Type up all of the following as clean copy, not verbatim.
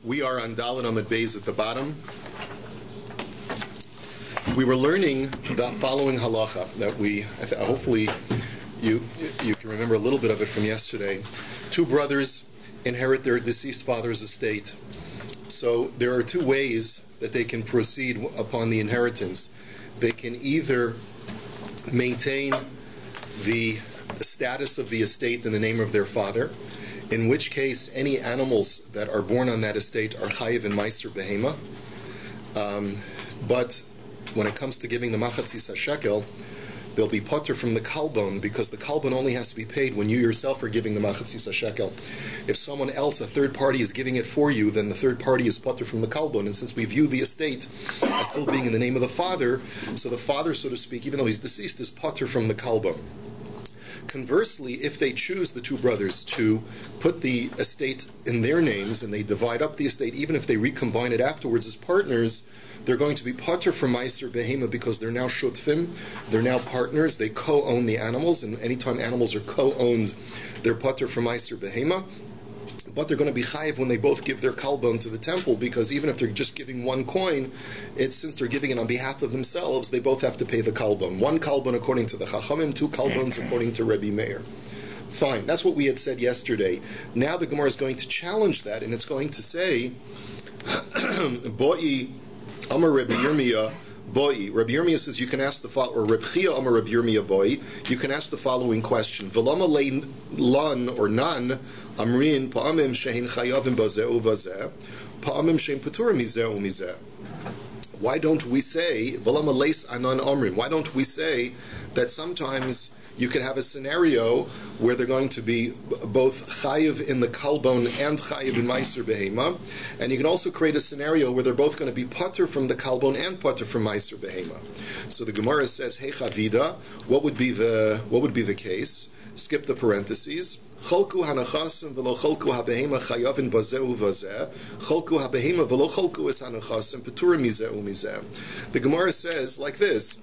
We are on Dalet Amud Beis at the bottom. We were learning the following halacha that hopefully you can remember a little bit of it from yesterday. Two brothers inherit their deceased father's estate. So there are two ways that they can proceed upon the inheritance. They can either maintain the status of the estate in the name of their father, in which case any animals that are born on that estate are chayiv and meiser behema. But when it comes to giving the machatzis shekel, they'll be potter from the kalbon, because the kalbon only has to be paid when you yourself are giving the machatzis shekel. If someone else, a third party, is giving it for you, then the third party is potter from the kalbon. And since we view the estate as still being in the name of the father, so the father, so to speak, even though he's deceased, is potter from the kalbon. Conversely, if they choose, the two brothers, to put the estate in their names and they divide up the estate, even if they recombine it afterwards as partners, they're going to be potter from meiser behema, because they're now shutfim, they're now partners, they co-own the animals, and anytime animals are co-owned, they're potter from meiser behema. But they're going to be chayiv when they both give their kalbon to the temple, because even if they're just giving one coin, since they're giving it on behalf of themselves, they both have to pay the kalbon. One kalbon according to the Chachamim, two kalbons according to Rabbi Meir. Fine, that's what we had said yesterday. Now the Gemara is going to challenge that, and it's going to say, Boi Amar Rabbi Yirmiyah Boi. Rabbi Yirmiyah says you can ask the following, or Rabbi Chia Amar Rabbi Yirmiyah Boi, you can ask the following question: V'lama lein lan or nan amrin pa'amim shehin chayavim bazeh uvazeh pa'amim shehin paturim mizeh umizeh. Why don't we say v'lama leis anan amrin? Why don't we say that sometimes you could have a scenario where they're going to be both chayiv in the kalbon and chayiv in meiser behema, and you can also create a scenario where they're both going to be potter from the kalbon and potter from meiser behema. So the Gemara says, "Hey chavida, what would be the case?" Skip the parentheses. Cholku hanachasim v'lo cholku habehema chayavin bazeh uvazeh. Cholku habehema v'lo cholku es hanachasim peturim mizeh umizeh. The Gemara says like this: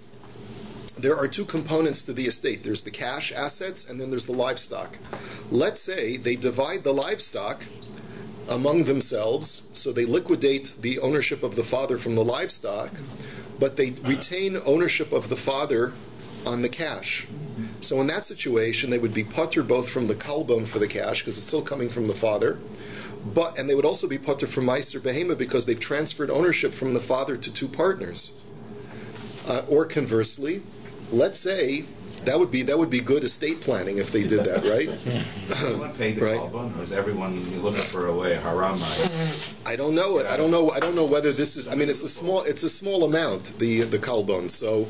there are two components to the estate. There's the cash assets, and then there's the livestock. Let's say they divide the livestock among themselves, so they liquidate the ownership of the father from the livestock, but they retain ownership of the father on the cash. So in that situation, they would be potter both from the kalbon for the cash, because it's still coming from the father, and they would also be potter from meiser behema, because they've transferred ownership from the father to two partners. Or conversely, let's say that would be good estate planning if they did that, right? Everyone paid the kalbon, or is everyone looking for a way haram? I don't know. I don't know whether this is. I mean, it's a small amount, the kalbon. So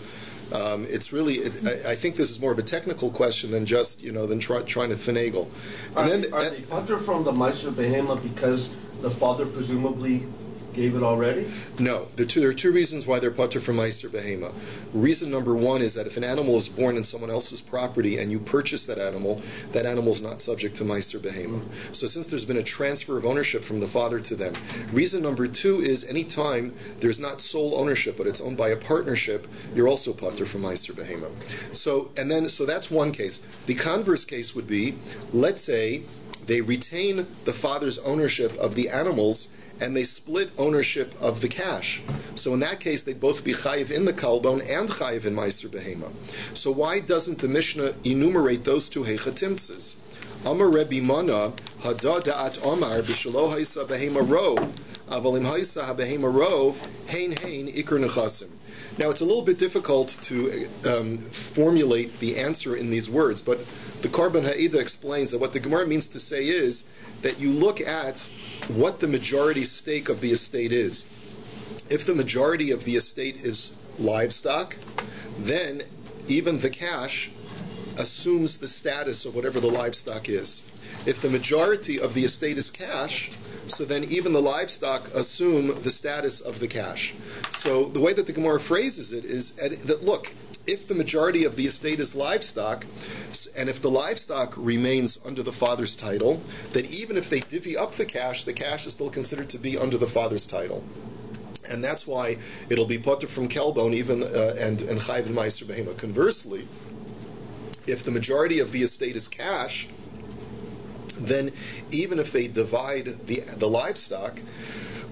it's really. I think this is more of a technical question than just than trying to finagle. Are they potter from the meiser behema because the father presumably gave it already? No. There are two reasons why they're potter from meiser behema. Reason number one is that if an animal is born in someone else's property and you purchase that animal is not subject to meiser behema. So since there's been a transfer of ownership from the father to them. Reason number two is anytime there's not sole ownership but it's owned by a partnership, you're also potter from meiser behema. So that's one case. The converse case would be, let's say they retain the father's ownership of the animals and they split ownership of the cash. So in that case, they'd both be chayiv in the kalbon and chayiv in meiser behema. So why doesn't the Mishnah enumerate those two heichatimtzes? Amar Rebbe Mana hada da'at Amar b'shelo haisa behema rov avalim haisa habehema rov hein ikr nechasim. Now it's a little bit difficult to formulate the answer in these words, but the Korban Ha'ida explains that what the Gemara means to say is that you look at what the majority stake of the estate is. If the majority of the estate is livestock, then even the cash assumes the status of whatever the livestock is. If the majority of the estate is cash, so then even the livestock assume the status of the cash. So the way that the Gemara phrases it is that, look, if the majority of the estate is livestock, and if the livestock remains under the father's title, then even if they divvy up the cash is still considered to be under the father's title. And that's why it'll be potter from kelbon even and chayiv in meiser behema. Conversely, if the majority of the estate is cash, then even if they divide the livestock,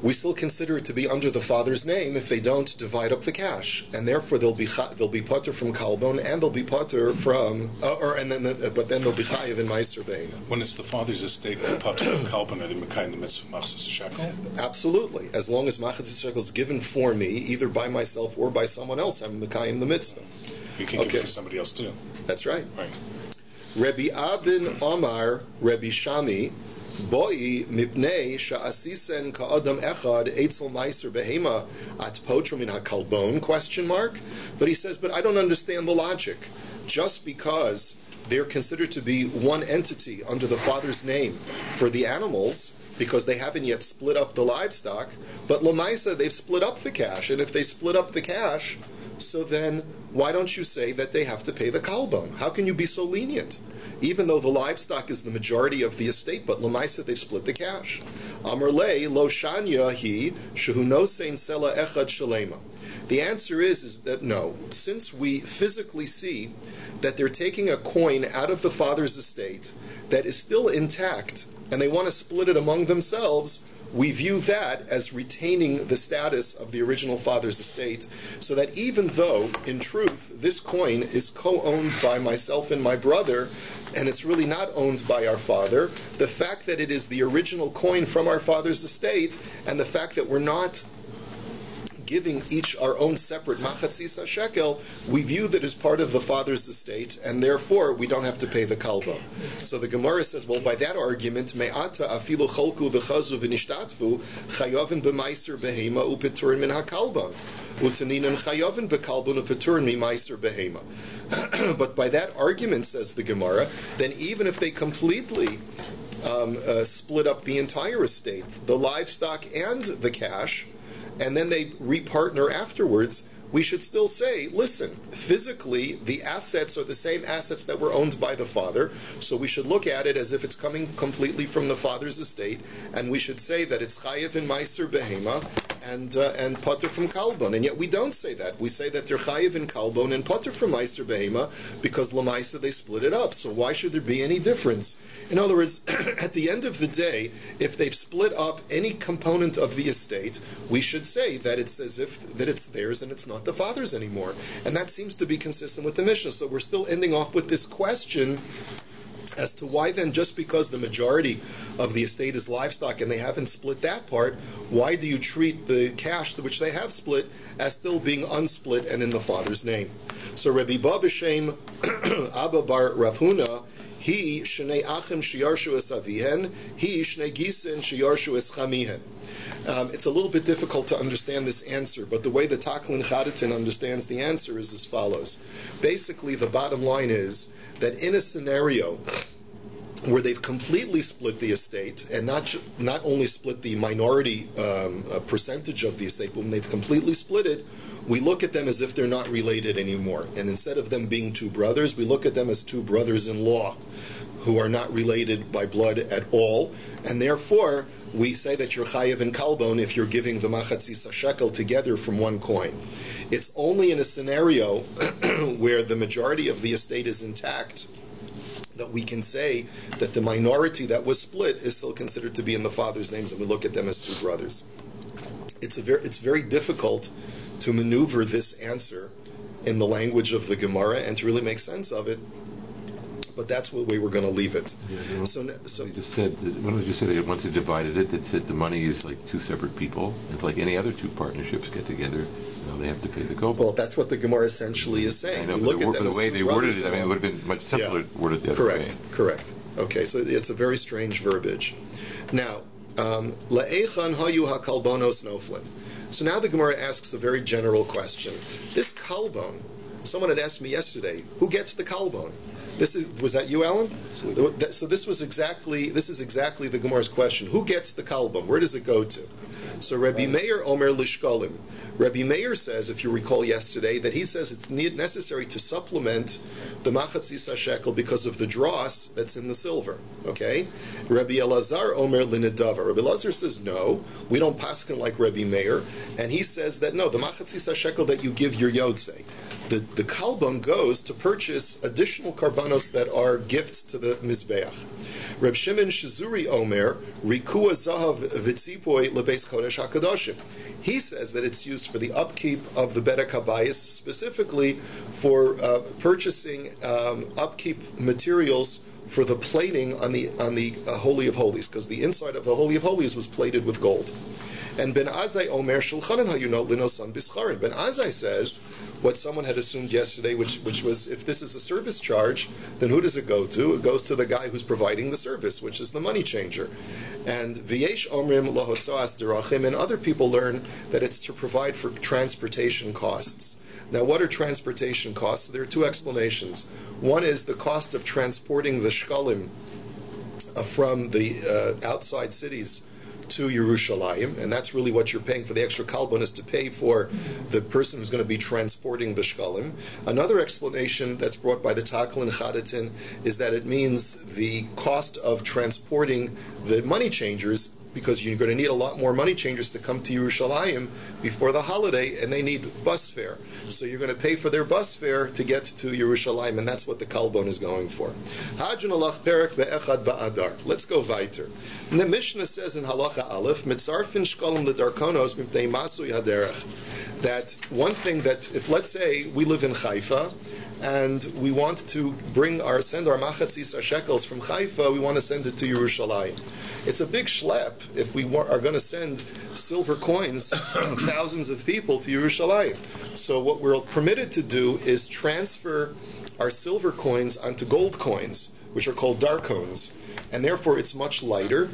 we still consider it to be under the father's name if they don't divide up the cash, and therefore they'll be potter from kalbon, and they'll be potter from but then they'll be chayiv in meiser behema. When it's the father's estate, the potter from kalbon, are they mekayim the mitzvah machzis shekel? Absolutely, as long as machzis shekel is given for me, either by myself or by someone else, I'm mekayim the mitzvah. You can give it for somebody else too. That's right. Right. Rabbi Abin Amar Rabbi Shami. Boi mipnei sha'asisen ka'adam echad eitzel meiser behema at potro min hakalbon ? But he says, but I don't understand the logic. Just because they're considered to be one entity under the father's name for the animals, because they haven't yet split up the livestock, but lamaisa they've split up the cash, and if they split up the cash, so then why don't you say that they have to pay the kalbon? How can you be so lenient? Even though the livestock is the majority of the estate, but lamaisa they've split the cash. Amar lei lo shanya hi shehu nosein sela echad shalema. The answer is that no, since we physically see that they're taking a coin out of the father's estate that is still intact, and they want to split it among themselves, we view that as retaining the status of the original father's estate, so that even though, in truth, this coin is co-owned by myself and my brother, and it's really not owned by our father, the fact that it is the original coin from our father's estate, and the fact that we're not giving each our own separate machatzis shekel, we view that as part of the father's estate, and therefore we don't have to pay the kalba. So the Gemara says, well, by that argument, me'ata afilu cholku v'chazu v'nishtatvu chayovin b'maiser behema u'peturin min hakalban utaninan chayovin b'kalbun u'peturin mi maiser behema. But by that argument, says the Gemara, then even if they completely split up the entire estate, the livestock and the cash, and then they repartner afterwards, we should still say, listen, physically, the assets are the same assets that were owned by the father, so we should look at it as if it's coming completely from the father's estate, and we should say that it's chayiv in meiser behema and potter from kalbon. And yet we don't say that. We say that they're chayiv in kalbon and potter from meiser behema because lamaisa they split it up. So why should there be any difference? In other words, at the end of the day, if they've split up any component of the estate, we should say that it's as if that it's theirs and it's not the father's anymore. And that seems to be consistent with the Mishnah. So we're still ending off with this question as to why then, just because the majority of the estate is livestock and they haven't split that part, why do you treat the cash which they have split as still being unsplit and in the father's name? So Rabbi Ba b'Shem Abba bar Rav Huna, he shnei achim sheyarshu es avihen, he shnei gisin sheyarshu es chamihen. It's a little bit difficult to understand this answer, but the way the Taklin Chadatin understands the answer is as follows. Basically, the bottom line is that in a scenario where they've completely split the estate, and not only split the minority percentage of the estate, but when they've completely split it, we look at them as if they're not related anymore. And instead of them being two brothers, we look at them as two brothers-in-law who are not related by blood at all, and therefore we say that you're chayiv in kalbon if you're giving the machatzis shekel together from one coin. It's only in a scenario where the majority of the estate is intact that we can say that the minority that was split is still considered to be in the father's names, and we look at them as two brothers. It's very difficult to maneuver this answer in the language of the Gemara and to really make sense of it, but that's the way we're going to leave it. Yeah, so you just said, when did you say that once they divided it, it said the money is like two separate people. It's like any other two partnerships get together, they have to pay the kobo. Well, that's what the Gemara essentially is saying. I know, we look at them the as way two they brothers. worded it, it would have been much simpler worded the other way. Correct. Okay, so it's a very strange verbiage. Now, la'echan hayu hakalbonos noflin. So now the Gemara asks a very general question. This kalbon, someone had asked me yesterday, who gets the kalbon? Was that you, Alan? So this is exactly the Gemara's question. Who gets the kalbon? Where does it go to? So Rabbi Meir Omer Lishkolim. Rabbi Meir says, if you recall yesterday, that he says it's necessary to supplement the machatzis shekel because of the dross that's in the silver. Okay? Rabbi Elazar Omer Linedava. Rabbi Elazar says, no, we don't paskin like Rabbi Meir. And he says that, no, the machatzis shekel that you give your yotzei, the kalbon goes to purchase additional karban korbanos that are gifts to the Mizbeach. Reb Shimon Shizuri Omer, Rikua Zahav Vitzipoi Lebeis Kodesh HaKadoshim. He says that it's used for the upkeep of the Bedek HaBayis, specifically for purchasing upkeep materials for the plating on the Holy of Holies, because the inside of the Holy of Holies was plated with gold. And Ben Azai Omer Shulchanan Hayunot Linosan Bischarin. Ben Azai says what someone had assumed yesterday, which was, if this is a service charge, then who does it go to? It goes to the guy who's providing the service, which is the money changer. And V'yesh Omrim Lahotsoas Derachim, and other people learn that it's to provide for transportation costs. Now, what are transportation costs? There are two explanations. One is the cost of transporting the shkalim from the outside cities to Yerushalayim, and that's really what you're paying for. The extra kalbon is to pay for the person who's going to be transporting the shkalim. Another explanation that's brought by the Takal and Chadatin is that it means the cost of transporting the money changers, because you're going to need a lot more money changers to come to Yerushalayim before the holiday, and they need bus fare. So you're going to pay for their bus fare to get to Yerushalayim, and that's what the kalbon is going for. Let's go weiter. And the Mishnah says in Halacha Aleph, Mitzarfin shkalim ledarkonos mipnei masui haderech, that one thing that, if let's say we live in Haifa, and we want to send our machatzis shekels from Haifa, we want to send it to Yerushalayim. It's a big schlep if we are going to send silver coins from thousands of people to Yerushalayim. So what we're permitted to do is transfer our silver coins onto gold coins, which are called darkons, and therefore it's much lighter.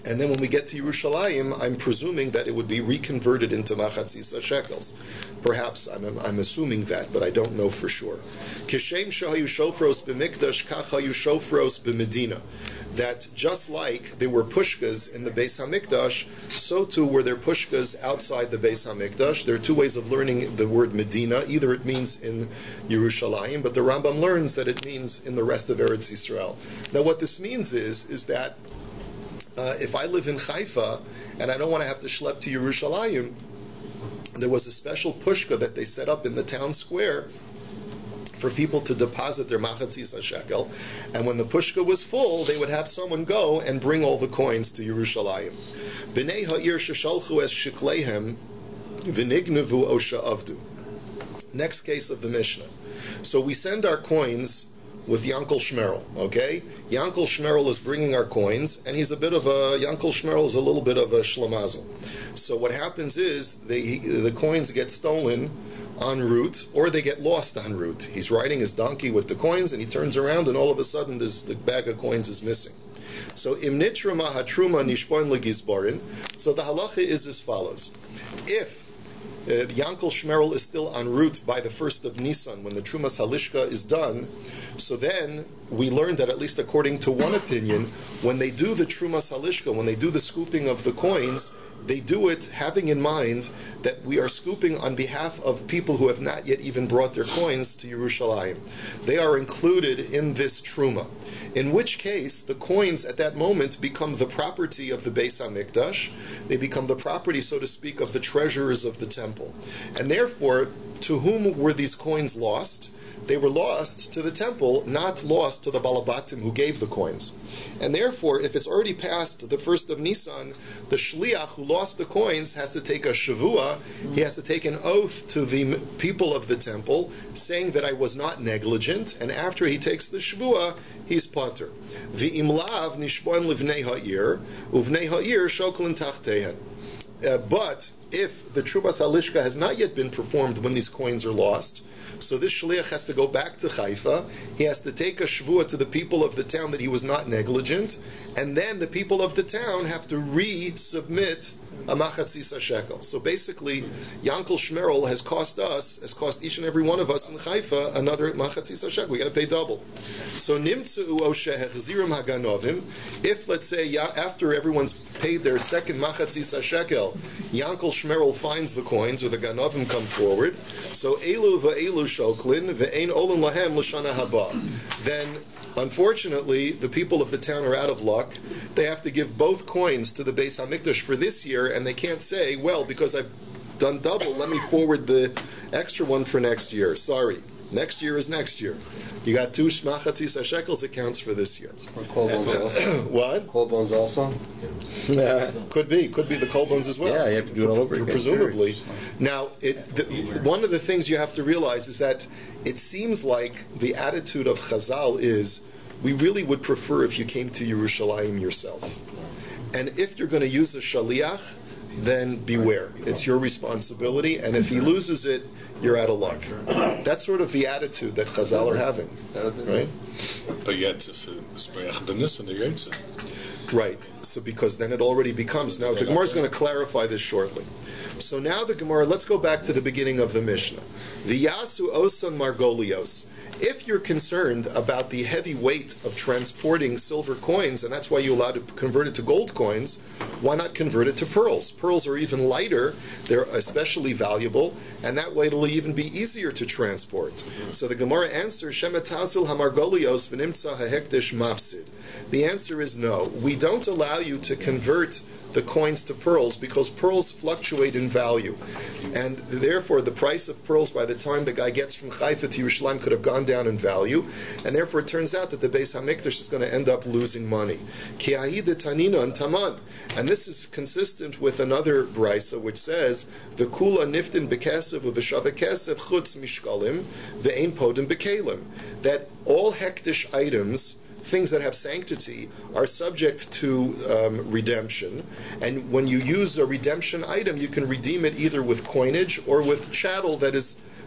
And then when we get to Yerushalayim, I'm presuming that it would be reconverted into machatzis shekels. Perhaps I'm assuming that, but I don't know for sure. Kishem shahayu shofros b'mikdash kachayu shofros b'medina. That just like there were pushkas in the Beis HaMikdash, so too were there pushkas outside the Beis HaMikdash. There are two ways of learning the word Medina. Either it means in Yerushalayim, but the Rambam learns that it means in the rest of Eretz Yisrael. Now what this means is that if I live in Haifa and I don't want to have to schlep to Yerushalayim, there was a special pushka that they set up in the town square for people to deposit their machatzis shekel, and when the pushka was full, they would have someone go and bring all the coins to Yerushalayim. B'nei ha'ir sheshalchu es shikleihem v'nignevu o sha'avdu. Next case of the Mishnah. So we send our coins with Yankel Shmerel, okay? Yankel Shmerel is bringing our coins, and Yankel Shmerel is a little bit of a shlamazel. So what happens is the coins get stolen en route, or they get lost en route. He's riding his donkey with the coins, and he turns around, and all of a sudden the bag of coins is missing. So im nitra mahatruma nishpoin legizbarin. So the halacha is as follows: if Yankel Shmerel is still en route by the 1st of Nisan, when the Trumas Halishka is done, so then we learn that, at least according to one opinion, when they do the Trumas Halishka, when they do the scooping of the coins, they do it having in mind that we are scooping on behalf of people who have not yet even brought their coins to Yerushalayim. They are included in this truma, in which case the coins at that moment become the property of the Beis HaMikdash. They become the property, so to speak, of the treasurers of the temple. And therefore, to whom were these coins lost? They were lost to the temple, not lost to the Balabatim who gave the coins. And therefore, if it's already past the 1st of Nisan, the Shliach who lost the coins has to take a Shavua, he has to take an oath to the people of the temple, saying that I was not negligent, and after he takes the Shavua, he's pater. V'imlav nishbon livnei ha'ir, uvnei ha'ir shoklin tachtehen. But if the Trumas Halishka has not yet been performed when these coins are lost, so this shliach has to go back to Haifa. He has to take a shvua to the people of the town that he was not negligent, and then the people of the town have to resubmit a machatzis shekel. So basically, Yankel Shmerel has cost each and every one of us in Haifa another machatzis shekel. We got to pay double. So nimtzu o shehechzirim haganovim. If, let's say, after everyone's paid their second machatzis shekel, Yankel Shmerel finds the coins, or the ganovim come forward. So elu va'elu shoklin ve'ein olin lahem l'shana haba. Then, unfortunately, the people of the town are out of luck. They have to give both coins to the Beis HaMikdash for this year, and they can't say, well, because I've done double, let me forward the extra one for next year. Sorry. Next year is next year. You got 2 shmachatzis shekels, it counts for this year. Or cold bones also. What? Cold bones also? Could be the cold bones as well. Yeah, you have to do it all over again. Presumably. Now, one of the things you have to realize is that it seems like the attitude of Chazal is, we really would prefer if you came to Yerushalayim yourself. And if you're going to use a shaliach, then beware. It's your responsibility, and if he loses it, you're out of luck. That's sort of the attitude that Chazal are having. Right? But yet, if it's Bayach the Nissen, the Yaitse. Right. So because then it already becomes. Now the Gemara is going to clarify this shortly. So now the Gemara, let's go back to the beginning of the Mishnah. The Yasu Osan Margolios. If you're concerned about the heavy weight of transporting silver coins, and that's why you're allowed to convert it to gold coins, why not convert it to pearls? Pearls are even lighter, they're especially valuable, and that way it'll even be easier to transport. So the Gemara answers, Shemetazil hamargolios v'nimtza hahekdesh mafsid. The answer is no. We don't allow you to convert the coins to pearls because pearls fluctuate in value, and therefore the price of pearls by the time the guy gets from Haifa to Yerushalayim could have gone down in value, and therefore it turns out that the Beis HaMikdash is going to end up losing money. Ki ahida tanina and taman, and this is consistent with another brisa which says v'kula niftin bekesev v'shava kesef chutz mishkalim ve'ein podim bekelim, that all hektish items, things that have sanctity, are subject to redemption. And when you use a redemption item, you can redeem it either with coinage or with chattel that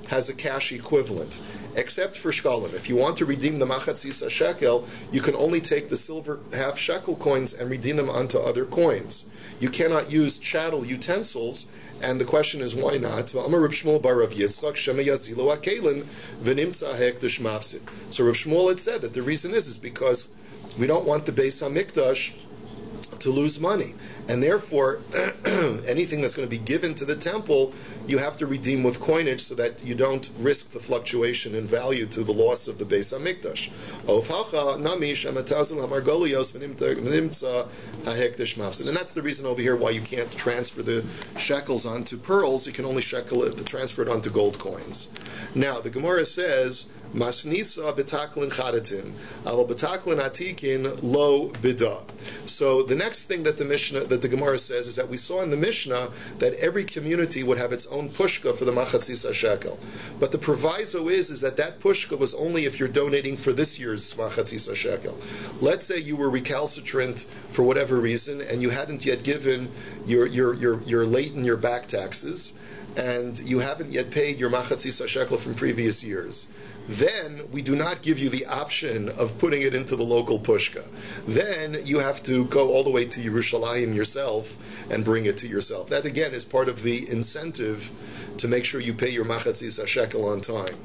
has a cash equivalent. Except for shkalim. If you want to redeem the machatzis shekel, you can only take the silver half shekel coins and redeem them onto other coins. You cannot use chattel utensils, and the question is, why not? So Rav Shmuel had said that the reason is because we don't want the Beis HaMikdash to lose money, and therefore anything that's going to be given to the temple you have to redeem with coinage so that you don't risk the fluctuation in value to the loss of the Beis HaMikdash. And that's the reason over here why you can't transfer the shekels onto pearls. You can only transfer it onto gold coins. Now the Gemara says, Masnisa betaklin chadatin, aval betaklin atikin lo bida. So the next thing that the Gemara says is that we saw in the Mishnah that every community would have its own pushka for the machatzis shekel. But the proviso is that pushka was only if you're donating for this year's machatzis shekel. Let's say you were recalcitrant for whatever reason and you hadn't yet given you're late in your back taxes and you haven't yet paid your machatzis shekel from previous years. Then we do not give you the option of putting it into the local pushka. Then you have to go all the way to Yerushalayim yourself and bring it to yourself. That again is part of the incentive to make sure you pay your machatzis shekel on time.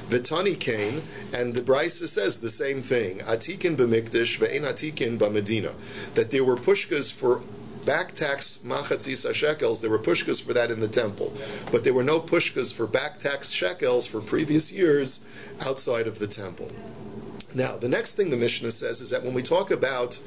Vitani came, and the Brisa says the same thing. Atikin b'mikdash ve'en atikin b'medina. That there were pushkas for back tax machatzis shekels, there were pushkas for that in the temple, but there were no pushkas for back tax shekels for previous years outside of the temple. Now, the next thing the Mishnah says is that when we talk about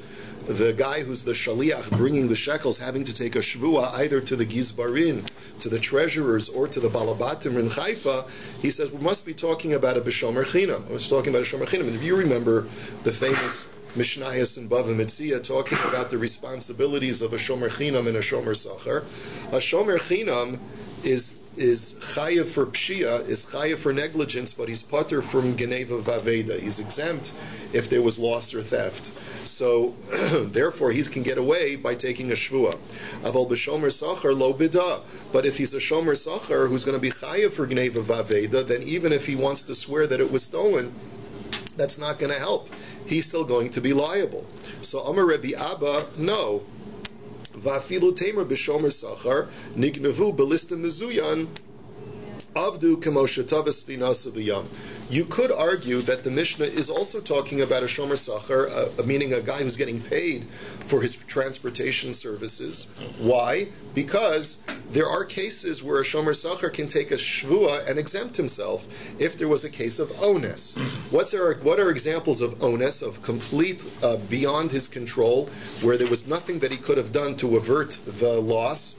the guy who's the shaliach bringing the shekels having to take a shvua either to the gizbarin, to the treasurers, or to the balabatim in Haifa, he says we must be talking about a b'shomer chinam. I was talking about a shomer chinam, and if you remember the famous Mishnayos and Bava Metzia talking about the responsibilities of a shomer chinam and a shomer sachar. A shomer chinam is chayav for pshia, is chayav for negligence, but he's pater from geneva vaveda. He's exempt if there was loss or theft. So, therefore, he can get away by taking a shvua. Aval b'shomer sachar lo bida. But if he's a shomer sachar who's going to be chayav for geneva vaveda, then even if he wants to swear that it was stolen, that's not going to help. He's still going to be liable. So Amar Rabbi Abba, no. Va'afilu temer b'shomer sachar nignevu b'lista mezuyan avdu kamo shetavas finasa b'yam. You could argue that the Mishnah is also talking about a shomer sachar, meaning a guy who's getting paid for his transportation services. Why? Because there are cases where a shomer sachar can take a shvua and exempt himself if there was a case of ones. What are examples of ones, of complete beyond his control, where there was nothing that he could have done to avert the loss?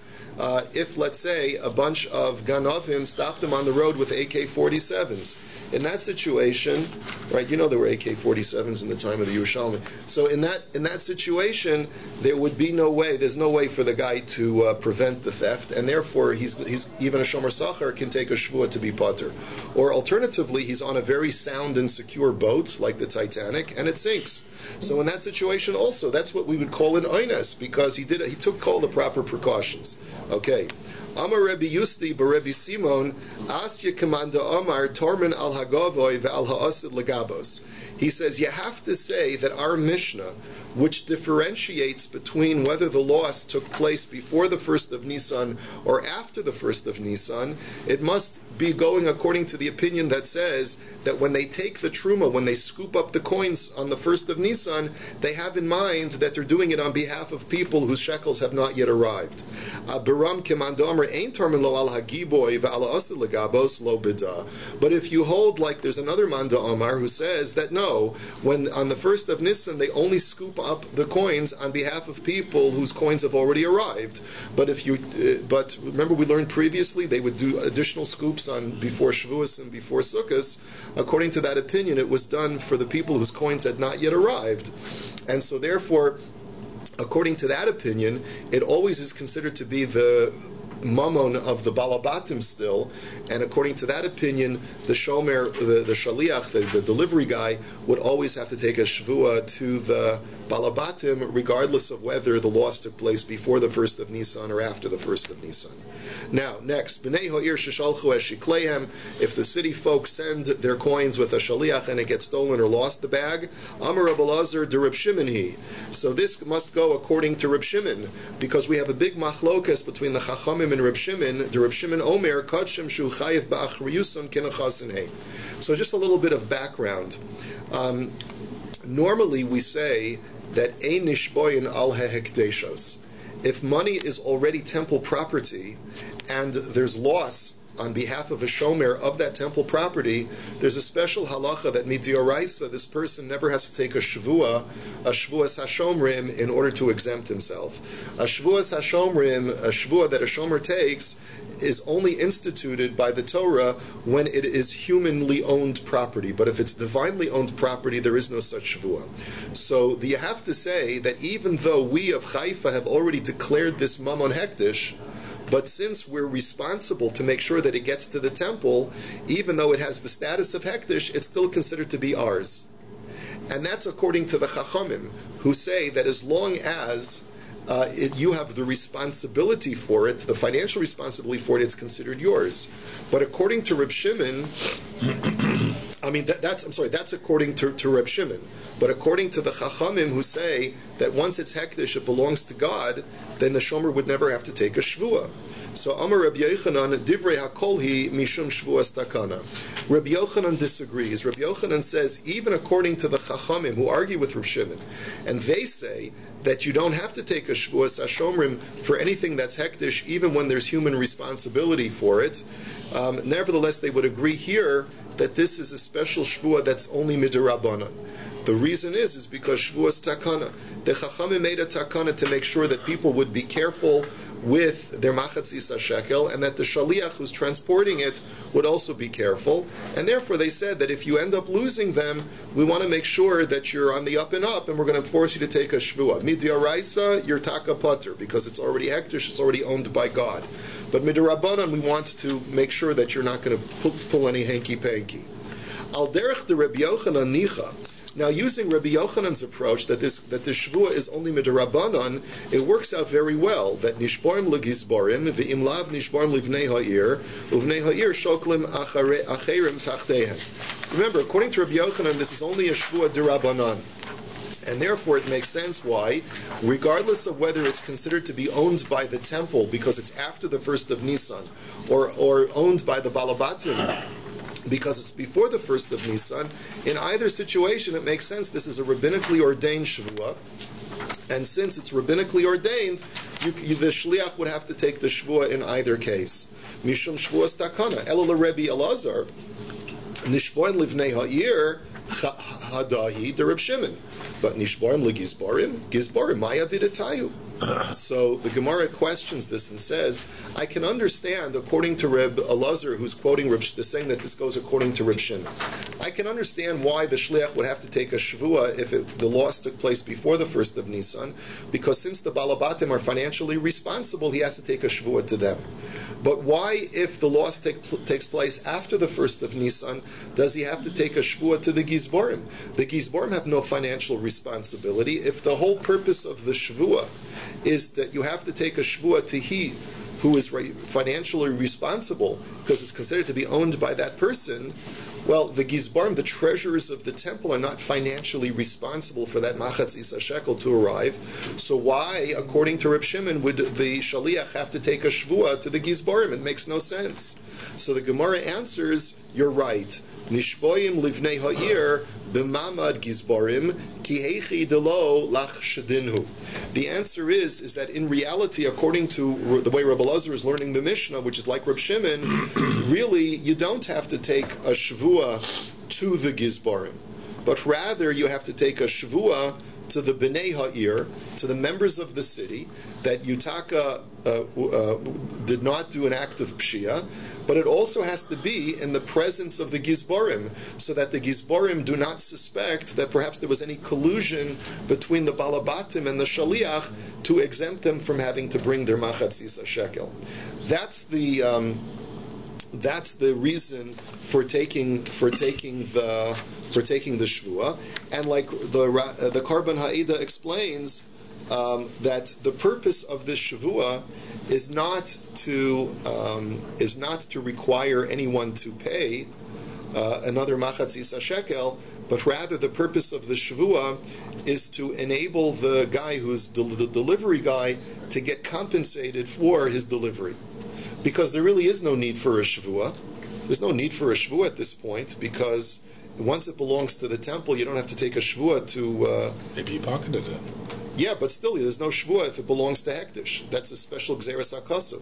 if, let's say, a bunch of Ganovim stopped him on the road with AK-47s. In that situation, right, you know there were AK-47s in the time of the Yerushalmi. So in that situation, there would be no way, there's no way for the guy to prevent the theft, and therefore he's even a Shomer Sachar can take a Shvuah to be pater. Or alternatively, he's on a very sound and secure boat, like the Titanic, and it sinks. So in that situation also, that's what we would call an oines, because he took all the proper precautions. Okay. Amar Rebbe Yusti Rebbe Simon Asya Kamanda Amar Torman al Hagavoy ve'al ha'asid legabos. He says you have to say that our Mishnah, which differentiates between whether the loss took place before the 1st of Nisan or after the 1st of Nisan, it must be going according to the opinion that says that when they take the truma, when they scoop up the coins on the 1st of Nisan, they have in mind that they're doing it on behalf of people whose shekels have not yet arrived. But if you hold like there's another Manda Omar who says that no, when on the 1st of Nisan they only scoop up the coins on behalf of people whose coins have already arrived. But but remember we learned previously they would do additional scoops on before Shavuos and before Sukkos. According to that opinion, it was done for the people whose coins had not yet arrived, and so therefore, according to that opinion, it always is considered to be the mammon of the balabatim still, and according to that opinion, the shomer, the shaliach, the delivery guy, would always have to take a shvua to the balabatim, regardless of whether the loss took place before the 1st of Nisan or after the 1st of Nisan. Now, next, b'nei ha'ir sheshalchu eshikleihem, if the city folks send their coins with a shaliach and it gets stolen or lost the bag, Amar Rabbi Elazar de Reb Shimon he. So this must go according to Reb Shimon, because we have a big machlokas between the Chachamim and Reb Shimon. The Reb Shimon Omer Kadshem Shu Chayiv Ba'achriyuson Kenachasin He. So just a little bit of background. Normally we say that Ein Nishboyin Al Hehekdeshos. If money is already temple property and there's loss on behalf of a shomer of that temple property, there's a special halacha that midioraisa, this person never has to take a shvuas hashomrim in order to exempt himself. A shvuas hashomrim, a shvua that a shomer takes, is only instituted by the Torah when it is humanly owned property. But if it's divinely owned property, there is no such shvua. So you have to say that even though we of Haifa have already declared this mamon hektish, but since we're responsible to make sure that it gets to the temple, even though it has the status of hektish, it's still considered to be ours. And that's according to the Chachamim, who say that as long as you have the responsibility for it, the financial responsibility for it, it's considered yours. But according to Reb Shimon, that's according to Reb Shimon. But according to the Chachamim, who say that once it's hektish, it belongs to God, then the shomer would never have to take a shvuah. So Amar Rabbi Yochanan, Divrei HaKolhi Mishum Shvuas Takana. Rabbi Yochanan disagrees. Rabbi Yochanan says, even according to the Chachamim, who argue with Reb Shimon, and they say that you don't have to take a Shvuas HaShomrim for anything that's hektish, even when there's human responsibility for it, nevertheless they would agree here that this is a special Shvuah that's only midirabanan. The reason is because Shvuas Takana. The Chachamim made a Takana to make sure that people would be careful with their machatzis shekel, and that the shaliach who's transporting it would also be careful. And therefore they said that if you end up losing them, we want to make sure that you're on the up and up, and we're going to force you to take a shvuah. Midioraisa, you're taka pater, because it's already hektish, it's already owned by God. But midirabanan, we want to make sure that you're not going to pull any hanky-panky. Al derech de Rabbi Yochanan nicha. Now, using Rabbi Yochanan's approach that the shvuah is only midrabanan, it works out very well that nishborim legizborim v'im lav nishborim livnei ha'ir uvnei ha'ir shoklim acherim tachtehen. Remember, according to Rabbi Yochanan, this is only a shvuah dirabanan. And therefore it makes sense why, regardless of whether it's considered to be owned by the temple because it's after the 1st of Nisan, or owned by the Balabatim because it's before the 1st of Nisan, in either situation it makes sense this is a rabbinically ordained Shavuah, and since it's rabbinically ordained, the Shliach would have to take the Shavuah in either case. Mishum Shavuos Takana, Elul Rebbe Elazar, Nishboin Livnei Ha'ir, Hadahi de Reb Shimon. But Nishborim legizborim, gizborim maya vidatayu. So the Gemara questions this and says, I can understand, according to Reb Elazar, who's quoting saying that this goes according to Reb Shimon. I can understand why the shliach would have to take a shvua if the loss took place before the 1st of Nisan, because since the balabatim are financially responsible, he has to take a shvua to them. But why, if the loss takes place after the 1st of Nisan, does he have to take a shvua to the Gizborim? The Gizborim have no financial responsibility. If the whole purpose of the shvua is that you have to take a shvua to he who is financially responsible, because it's considered to be owned by that person, well, the Gizbarim, the treasurers of the temple, are not financially responsible for that machatzis shekel to arrive. So why, according to Reb Shimon, would the shaliach have to take a shvua to the Gizbarim? It makes no sense. So the Gemara answers, you're right. Nishboyim livnei ha'ir b'mamad Gizbarim ki heichi delo lach shedinhu. The answer is that in reality, according to the way Rabbi Elazar is learning the Mishnah, which is like Reb Shimon, really you don't have to take a shvua to the Gizbarim, but rather you have to take a shvua to the Bnei Ha'ir, to the members of the city, that Yutaka did not do an act of Pshia, but it also has to be in the presence of the Gizbarim, so that the Gizbarim do not suspect that perhaps there was any collusion between the Balabatim and the Shaliach to exempt them from having to bring their Machatzis shekel. That's the reason for taking the shvua, and like the Karban Ha'ida explains, that the purpose of this shavua is not to require anyone to pay another machatzis shekel, but rather the purpose of the shavua is to enable the guy who's the delivery guy to get compensated for his delivery, because there really is no need for a shavua. There's no need for a shvua at this point, because once it belongs to the temple, you don't have to take a shvua to. Maybe you pocketed it. Yeah, but still, there's no shvua if it belongs to hektish. That's a special gzeras hakosov.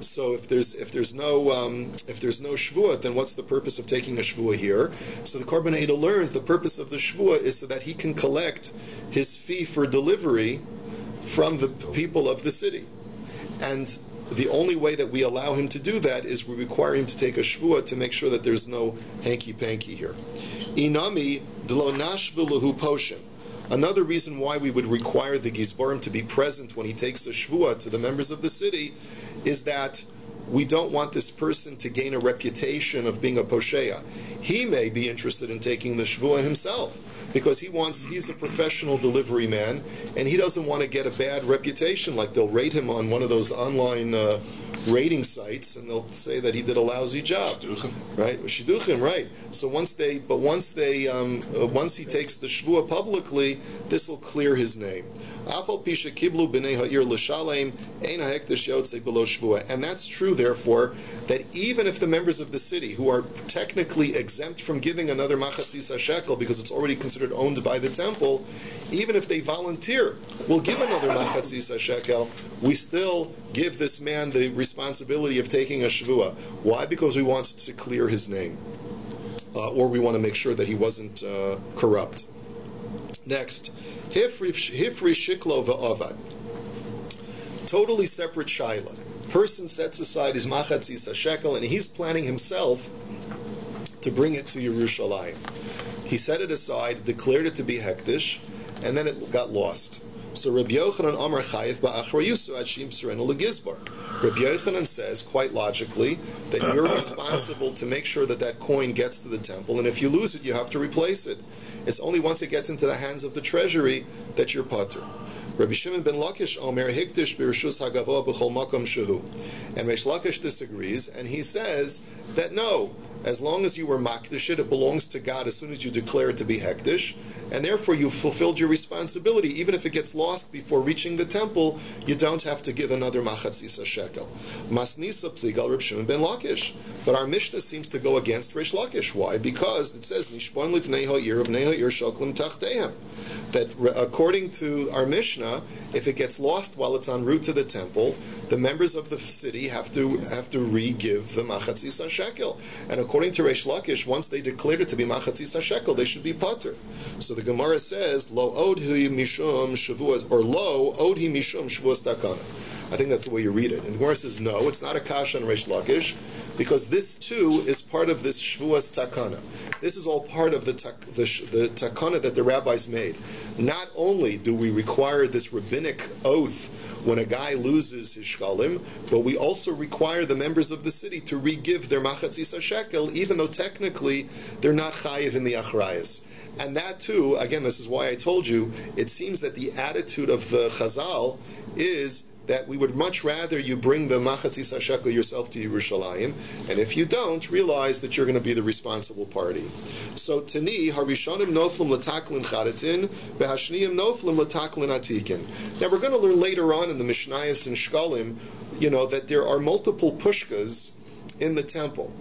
So if there's no shvua, then what's the purpose of taking a shvua here? So the Korban Eidah learns the purpose of the shvua is so that he can collect his fee for delivery from the people of the city, and the only way that we allow him to do that is we require him to take a shvua to make sure that there's no hanky-panky here. Inami delo nashvu lahu poshim. Another reason why we would require the Gizbarim to be present when he takes a shvua to the members of the city is that we don't want this person to gain a reputation of being a posheya. He may be interested in taking the shvua himself, because he's a professional delivery man, and he doesn't want to get a bad reputation, like they'll rate him on one of those online rating sites, and they'll say that he did a lousy job. Shidduchim. Right? Shidduchim, right. So once he takes the shvua publicly, this will clear his name. And that's true, therefore, that even if the members of the city, who are technically exempt from giving another machatzis shekel because it's already considered owned by the temple, even if they volunteer, will give another machatzis shekel, we still give this man the responsibility of taking a shvua. Why? Because we want to clear his name, or we want to make sure that he wasn't corrupt. Next, Hifri Shiklo va'avad. Totally separate shaila. Person sets aside his machatzis shekel, and he's planning himself to bring it to Yerushalayim. He set it aside, declared it to be hektish, and then it got lost. So Rabbi Yochanan Amar Chayef ba'achrayusu ad shim serenu legizbar. Rabbi Yochanan says, quite logically, that you're responsible to make sure that that coin gets to the temple, and if you lose it, you have to replace it. It's only once it gets into the hands of the treasury that you're pater. Rabbi Shimon ben Lakish Omer Hikdish Birshus Hagavoah B'chol Makom Shehu. And Reish Lakish disagrees, and he says that no, as long as you were makdish it belongs to God as soon as you declare it to be hektish, and therefore you've fulfilled your responsibility. Even if it gets lost before reaching the temple, you don't have to give another machatzis shekel. Masnisa pligal Reb Shimon ben Lakish. But our Mishnah seems to go against Reish Lakish. Why? Because it says Nishbon livnei ha'ir of ha'ir shoklim tachtehem. That according to our Mishnah, if it gets lost while it's en route to the temple, the members of the city have to re-give the machatzis shekel. And according to Reish Lakish, once they declared it to be machatzis shekel, they should be pater. So the Gemara says, Lo odhi mishum shavuos, or Lo odhi mishum shavuos takana. I think that's the way you read it. And the Gemara says, no, it's not a kasha on Reish Lakish, because this too is part of this Shavuos takana. This is all part of the takana that the rabbis made. Not only do we require this rabbinic oath when a guy loses his shkalim, but we also require the members of the city to re-give their machatzis shekel, even though technically they're not chayiv in the achrayas. And that too, again, this is why I told you, it seems that the attitude of the Chazal is that we would much rather you bring the machatzis shekel yourself to Yerushalayim, and if you don't, realize that you're going to be the responsible party. So tani harishonim noflim lataklin chadatin, v'hashniyim noflim lataklin atikin. Now we're going to learn later on in the Mishnayos and Shkalim, that there are multiple pushkas in the temple.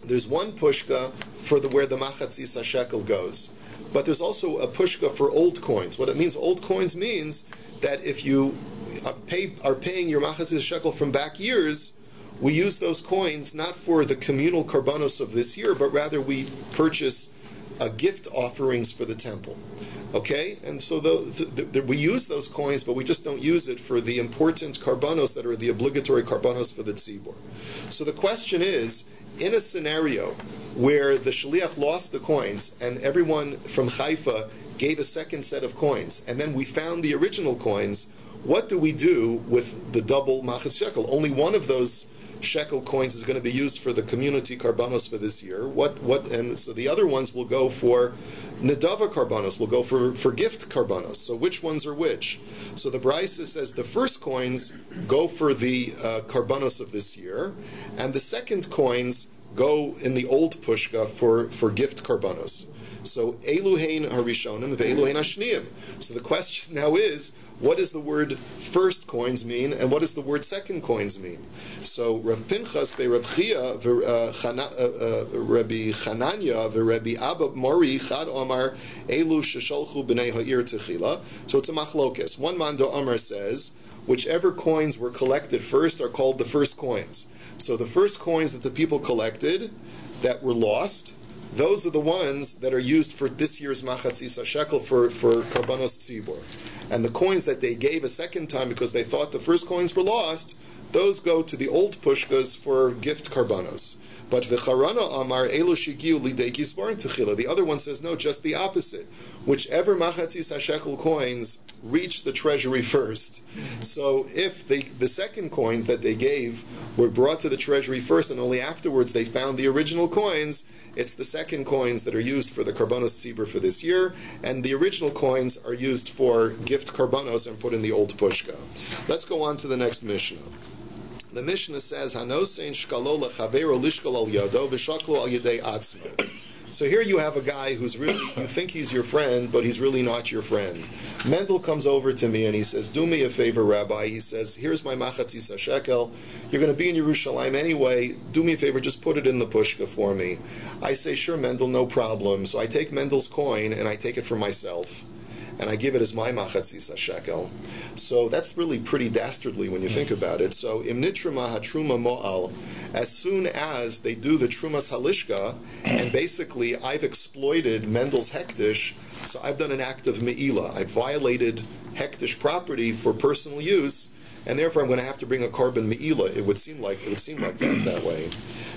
There's one pushka for where the machatzis shekel goes, but there's also a pushka for old coins. What it means, old coins means that if you are paying your machatzis shekel from back years, we use those coins not for the communal karbanos of this year, but rather we purchase gift offerings for the temple. Okay? And so we use those coins, but we just don't use it for the important karbanos that are the obligatory karbanos for the tzibur. So the question is, in a scenario where the shliach lost the coins and everyone from Haifa gave a second set of coins, and then we found the original coins, what do we do with the double machas shekel? Only one of those shekel coins is going to be used for the community karbanos for this year. And so the other ones will go for nedava karbanos, will go for gift karbanos. So which ones are which? So the Brisa says the first coins go for the karbanos of this year, and the second coins go in the old pushka for gift karbanos. So Eluhein Harishonim ve'Eluhein Hashniyim. So the question now is, what does the word first coins mean, and what does the word second coins mean? So Rav Pinchas be Rav Chia Rabbi Chananya ve'Rabbi Abba Mori Chad Omar Elu Shesholchu b'nei Ha'ir Techila. So it's a machlokes. One Mando Amar says, whichever coins were collected first are called the first coins. So the first coins that the people collected that were lost, those are the ones that are used for this year's machatzis shekel for karbanos tzibur. And the coins that they gave a second time because they thought the first coins were lost, those go to the old pushkas for gift karbanos. But the Charana Amar Elu Shigiu Lidei Gizbarin Techila. The other one says no, just the opposite. Whichever machatzis shekel coins reach the treasury first. So if the second coins that they gave were brought to the treasury first, and only afterwards they found the original coins, it's the second coins that are used for the karbanos tzibur for this year, and the original coins are used for gift karbanos and put in the old pushka. Let's go on to the next Mishnah. The Mishnah says, "Hanosein shkalo lechavero lishkol al yado v'shaklo al yedei atzmo." So here you have a guy who's really, you think he's your friend, but he's really not your friend. Mendel comes over to me and he says, do me a favor, Rabbi. He says, here's my machatzis shekel. You're going to be in Yerushalayim anyway. Do me a favor, just put it in the pushka for me. I say, sure, Mendel, no problem. So I take Mendel's coin and I take it for myself. And I give it as my machatzis shekel. So that's really pretty dastardly when you think about it. So im nitruma hatruma mo'al, as soon as they do the trumas halishka, and basically I've exploited Mendel's hektish, so I've done an act of me'ila. I've violated hektish property for personal use, and therefore I'm going to have to bring a carbon me'ila. It would seem like that way.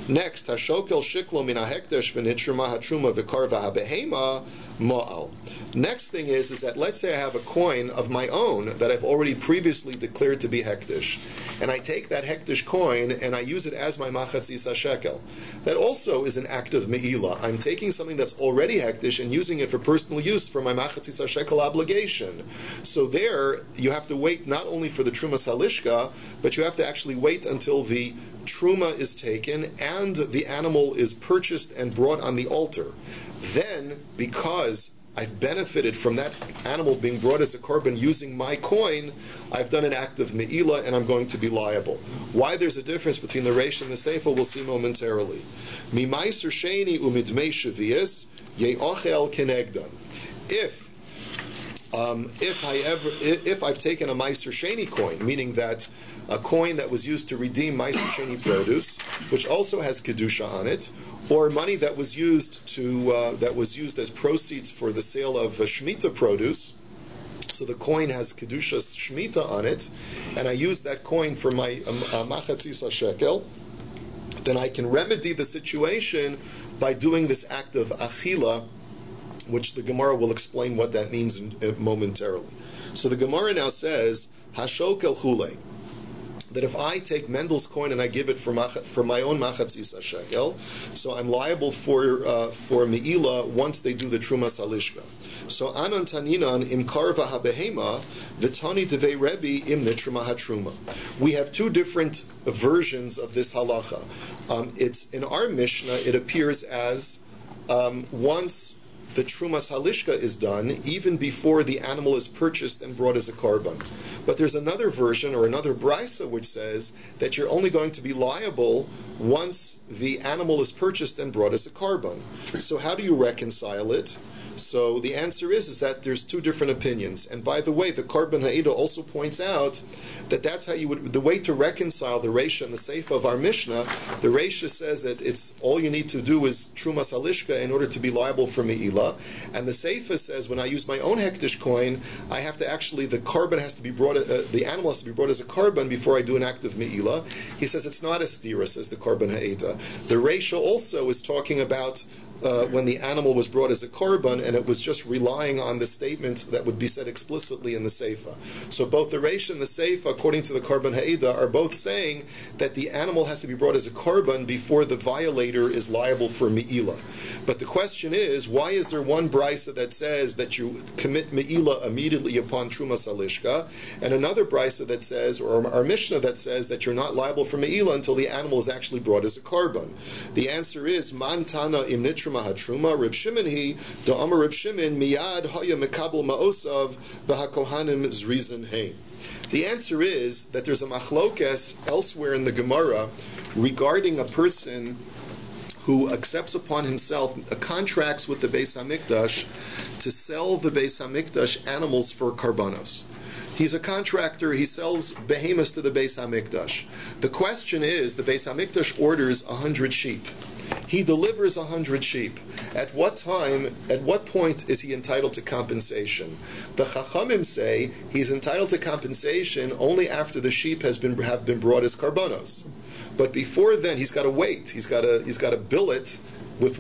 Next, hashokel shiklo min hektish v'nitruma hatruma v'karva habehema mo'al. Next thing is that let's say I have a coin of my own that I've already previously declared to be hektish, and I take that hektish coin and I use it as my machatzis shekel. That also is an act of me'ila. I'm taking something that's already hektish and using it for personal use for my machatzis shekel obligation. So there, you have to wait not only for the trumas halishka, but you have to actually wait until the truma is taken and the animal is purchased and brought on the altar. Then, because I've benefited from that animal being brought as a korban using my coin, I've done an act of me'ila and I'm going to be liable. Why there's a difference between the Reish and the Sefer we'll see momentarily. Mimaiser sheni umidmei shavias ye'ochel kenegdan. If I've taken a Meiser Sheni coin, meaning that a coin that was used to redeem Meiser Sheni produce, which also has Kedusha on it, or money that was used as proceeds for the sale of Shemitah produce. So the coin has Kedushas Shemitah on it, and I use that coin for my machatzis shekel, then I can remedy the situation by doing this act of achila, which the Gemara will explain what that means momentarily. So the Gemara now says, Hashokel chule, that if I take Mendel's coin and I give it for my own machatzis shekel, so I'm liable for me'ila once they do the trumas halishka. So anon taninan im karva habehema v'tani devei Rebbe im nitruma hatruma. We have two different versions of this halacha. It's in our Mishnah. It appears as once the trumas halishka is done, even before the animal is purchased and brought as a korban. But there's another version or another brisa which says that you're only going to be liable once the animal is purchased and brought as a korban. So how do you reconcile it? So the answer is that there's two different opinions. And by the way, the Korban Ha'ida also points out that that's how you would, the way to reconcile the Reisha and the Seifa of our Mishnah, the Reisha says that it's all you need to do is Trumas Halishka in order to be liable for Me'ila. And the Seifa says when I use my own Hektish coin, I have to actually, the korban has to be brought, the animal has to be brought as a korban before I do an act of Me'ila. He says it's not a stira, says the Korban Ha'ida. The Reisha also is talking about when the animal was brought as a korban, and it was just relying on the statement that would be said explicitly in the Seifa. So both the Reish and the Seifa, according to the Korban Ha'ida, are both saying that the animal has to be brought as a korban before the violator is liable for Me'ila. But the question is, why is there one brisa that says that you commit Me'ila immediately upon Trumas Halishka, and another brisa that says, or our Mishnah that says, that you're not liable for Me'ila until the animal is actually brought as a korban? The answer is, Man Tana im Nitruma Hatruma, Reb Shimon he, da Amar Reb Shimon, Miyad Haya Mekabel Ma'osav, V'hakohanim Zrizin he. The answer is that there's a machlokes elsewhere in the Gemara regarding a person who accepts upon himself contracts with the Beis HaMikdash to sell the Beis HaMikdash animals for karbanos. He's a contractor, he sells behemoths to the Beis HaMikdash. The question is, the Beis HaMikdash orders 100 sheep. He delivers 100 sheep. At what point is he entitled to compensation? The Chachamim say he's entitled to compensation only after the sheep have been brought as karbanos. But before then, he's got to wait. He's got to bill it with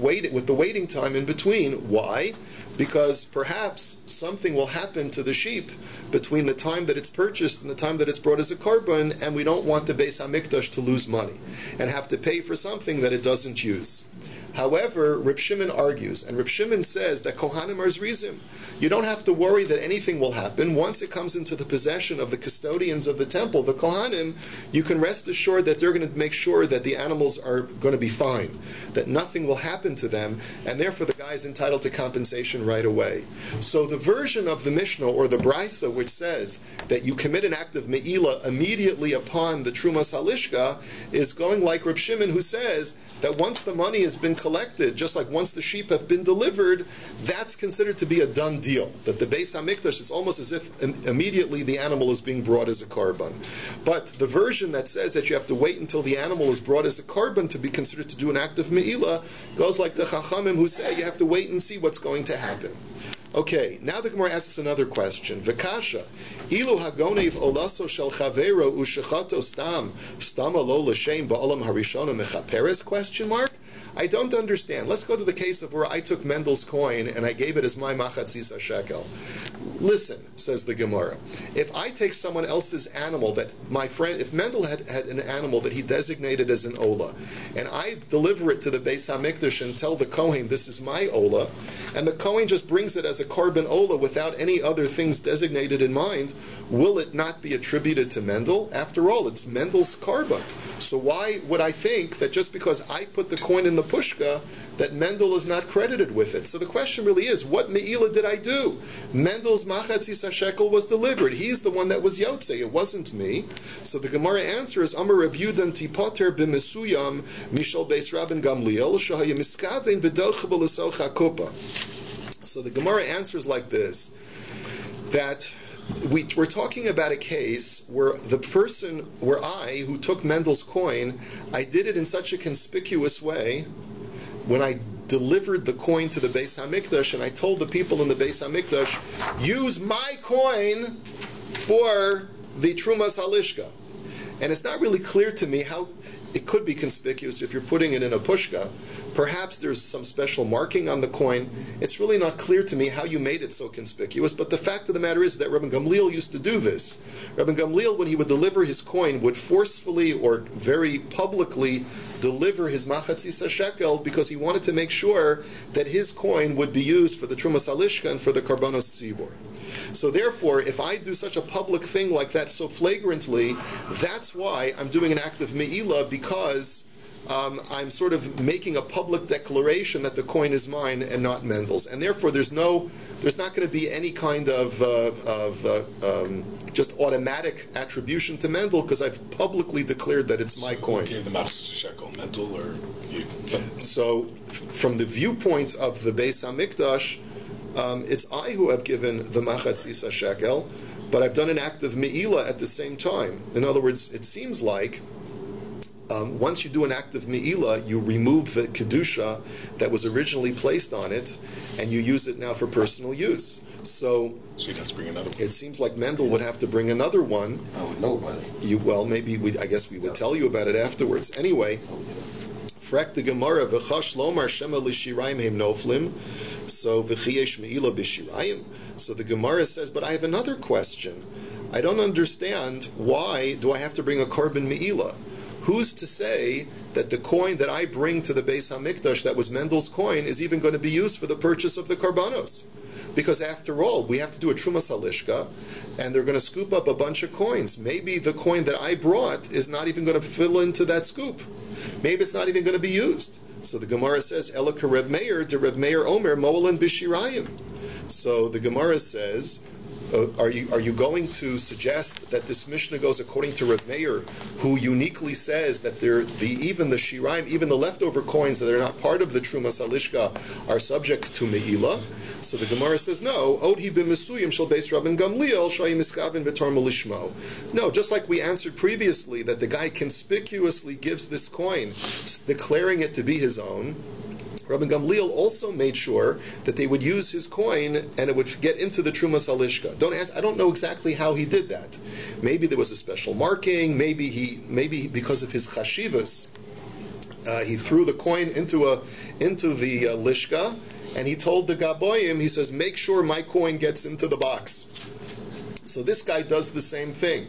the waiting time in between. Why? Because perhaps something will happen to the sheep between the time that it's purchased and the time that it's brought as a korban, and we don't want the Beis HaMikdash to lose money and have to pay for something that it doesn't use. However, Reb Shimon argues, and Reb Shimon says that Kohanim are Zrizim. You don't have to worry that anything will happen. Once it comes into the possession of the custodians of the temple, the Kohanim, you can rest assured that they're going to make sure that the animals are going to be fine, that nothing will happen to them, and therefore the guy is entitled to compensation right away. So the version of the Mishnah, or the Brisa, which says that you commit an act of Me'ila immediately upon the Trumas Halishka, is going like Reb Shimon, who says that once the money has been collected, just like once the sheep have been delivered, that's considered to be a done deal. That the Beis HaMikdash is almost as if immediately the animal is being brought as a korban. But the version that says that you have to wait until the animal is brought as a korban to be considered to do an act of Me'ila goes like the Chachamim, who say you have to wait and see what's going to happen. Okay, now the Gemara asks us another question. V'kasha, ilu hagonev olaso shel chavero ushechato stam lo l'shem ba'olam harishona mechaperes? Question mark. I don't understand. Let's go to the case of where I took Mendel's coin and I gave it as my machatzis shekel. Listen, says the Gemara, if I take someone else's animal that my friend, if Mendel had an animal that he designated as an ola, and I deliver it to the Beis HaMikdash and tell the Kohen, this is my ola, and the Kohen just brings it as a korban ola without any other things designated in mind, will it not be attributed to Mendel? After all, it's Mendel's korban. So why would I think that just because I put the coin in the pushka, that Mendel is not credited with it? So the question really is, what me'ila did I do? Mendel's machatzis shekel was delivered. He's the one that was yotze. It wasn't me. So the Gemara answer is, Amar Reb Yudan tipoter b'mesuyam mishal beis Rabin Gamliel shahaya miskaven v'doch b'lesocha kupa. So the Gemara answers like this, that we're talking about a case where I, who took Mendel's coin, I did it in such a conspicuous way when I delivered the coin to the Beis HaMikdash, and I told the people in the Beis HaMikdash, use my coin for the Trumas Halishka. And it's not really clear to me how it could be conspicuous if you're putting it in a pushka. Perhaps there's some special marking on the coin. It's really not clear to me how you made it so conspicuous, but the fact of the matter is that Rabbi Gamliel used to do this. Rabbi Gamliel, when he would deliver his coin, would forcefully or very publicly deliver his machatzis shekel because he wanted to make sure that his coin would be used for the Trumas Halishka and for the Karbanos Tzibor. So therefore, if I do such a public thing like that so flagrantly, that's why I'm doing an act of me'ilah, because I'm sort of making a public declaration that the coin is mine and not Mendel's, and therefore there's not going to be any kind of just automatic attribution to Mendel because I've publicly declared that it's my coin. Who gave the machzis shekel, Mendel or you? So, from the viewpoint of the Beis HaMikdash, it's I who have given the machatzis shekel, but I've done an act of me'ilah at the same time. In other words, it seems like once you do an act of me'ilah, you remove the kedusha that was originally placed on it, and you use it now for personal use. So you'd have to bring another one. It seems like Mendel would have to bring another one. I would know about it. Maybe I guess we would tell you about it afterwards. Anyway, Frek the Gemara v'chash lomar shema l'shirayim heim noflim. So v'chiyesh me'ilah b'shirayim. So the Gemara says, but I have another question. I don't understand, why do I have to bring a korban me'ilah? Who's to say that the coin that I bring to the Beis HaMikdash that was Mendel's coin is even going to be used for the purchase of the karbanos? Because after all, we have to do a Trumas Halishka, and they're going to scoop up a bunch of coins. Maybe the coin that I brought is not even going to fill into that scoop. Maybe it's not even going to be used. So the Gemara says, Elaka Reb Meir, de Reb Meir Omer, Mo'elan B'shirayim. So the Gemara says, are you going to suggest that this Mishnah goes according to Reb Meir, who uniquely says that even the shiraim, even the leftover coins that are not part of the Trumas Halishka are subject to me'ilah? So the Gemara says, no, Odhi b'misuyim shel beis Rabban Gamliel shayim miskavin v'tar malishmo. No, just like we answered previously that the guy conspicuously gives this coin, declaring it to be his own, Rabbi Gamliel also made sure that they would use his coin and it would get into the Trumas Halishka. Don't ask. I don't know exactly how he did that. Maybe there was a special marking. Maybe because of his chashivas, he threw the coin into the lishka, and he told the gaboyim. He says, "Make sure my coin gets into the box." So this guy does the same thing.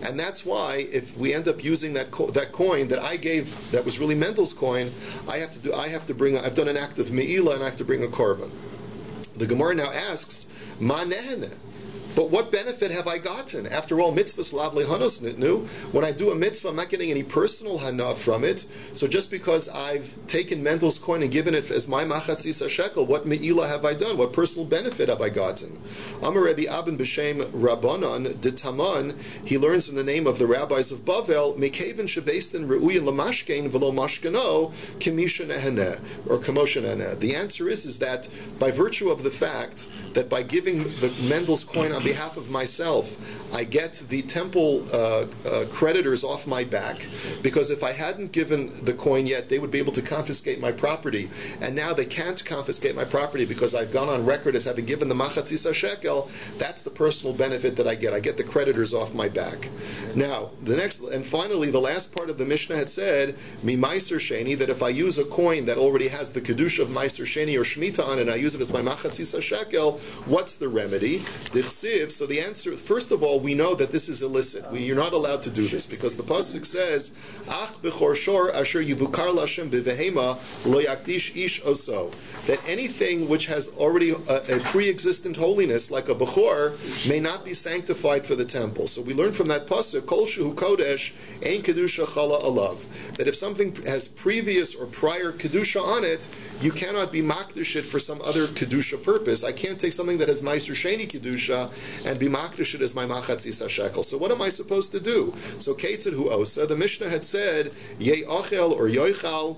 And that's why, if we end up using that coin that I gave, that was really Mendel's coin, I've done an act of me'ilah, and I have to bring a korban. The Gemara now asks, Ma nehene? But what benefit have I gotten? After all, mitzvahs lav lehanos nitnu. When I do a mitzvah, I'm not getting any personal hana from it. So just because I've taken Mendel's coin and given it as my machatzis shekel, what me'ilah have I done? What personal benefit have I gotten? Amar Rabbi Abin b'shem Rabbanan d'Taman. He learns in the name of the rabbis of Bavel, Mekevin shebeistin re'uyin lamashkein v'lo mashkeno kimisha neheneh, or kamosha neheneh. The answer is that by virtue of the fact that by giving the Mendel's coin on behalf of myself, I get the temple creditors off my back, because if I hadn't given the coin yet, they would be able to confiscate my property, and now they can't confiscate my property because I've gone on record as having given the machatzis shekel. That's the personal benefit that I get. I get the creditors off my back. Now, finally, the last part of the Mishnah had said, mi meiser sheni, that if I use a coin that already has the kedusha of meiser sheni or shmita on it, and I use it as my machatzis shekel, what's the remedy? So the answer, first of all, we know that this is illicit. You're not allowed to do this, because the pasuk says, "Ach b'chor shor asher yivukar l'Hashem b'vehema lo yakdish ish oso." That anything which has already a pre-existent holiness, like a b'chor, may not be sanctified for the temple. So we learn from that pasuk, "Kol shehu kodesh ein kedusha chala alav." That if something has previous or prior kedusha on it, you cannot be makdish it for some other kedusha purpose. I can't take something that has meiser sheni kedusha and be makdish it as my machatzis shekel. So what am I supposed to do? So Ketzad hu osa, the Mishnah had said, Ye ochel or yoichal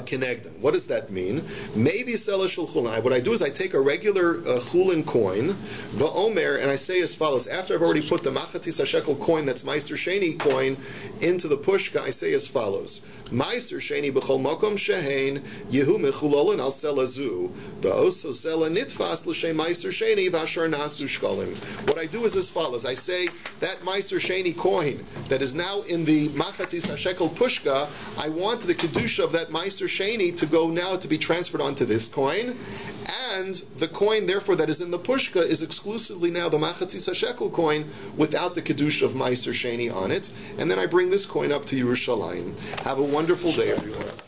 Kinegdan. What does that mean? Maybe Sela Shel Chulin. What I do is I take a regular Chulin coin, Va'omer, and I say as follows. After I've already put the Machatzis HaShekel coin, that's Meiser Sheni coin, into the pushka, I say as follows. Meiser Sheni B'chol Makom Shehein, Yehu Mechulolin Al Sela Zu, Va'oso Sela Nitfas L'Shem Meiser Sheni V'Ashar Nasu Shkolim. What I do is as follows. I say that Meiser Sheni coin that is now in the Machatzis HaShekel pushka, I want the Kedusha of that Meiser Sheni to go now to be transferred onto this coin, and the coin therefore that is in the pushka is exclusively now the Machatzis HaShekel coin without the Kedusha of Meiser Sheni on it, and then I bring this coin up to Yerushalayim. Have a wonderful day, everyone.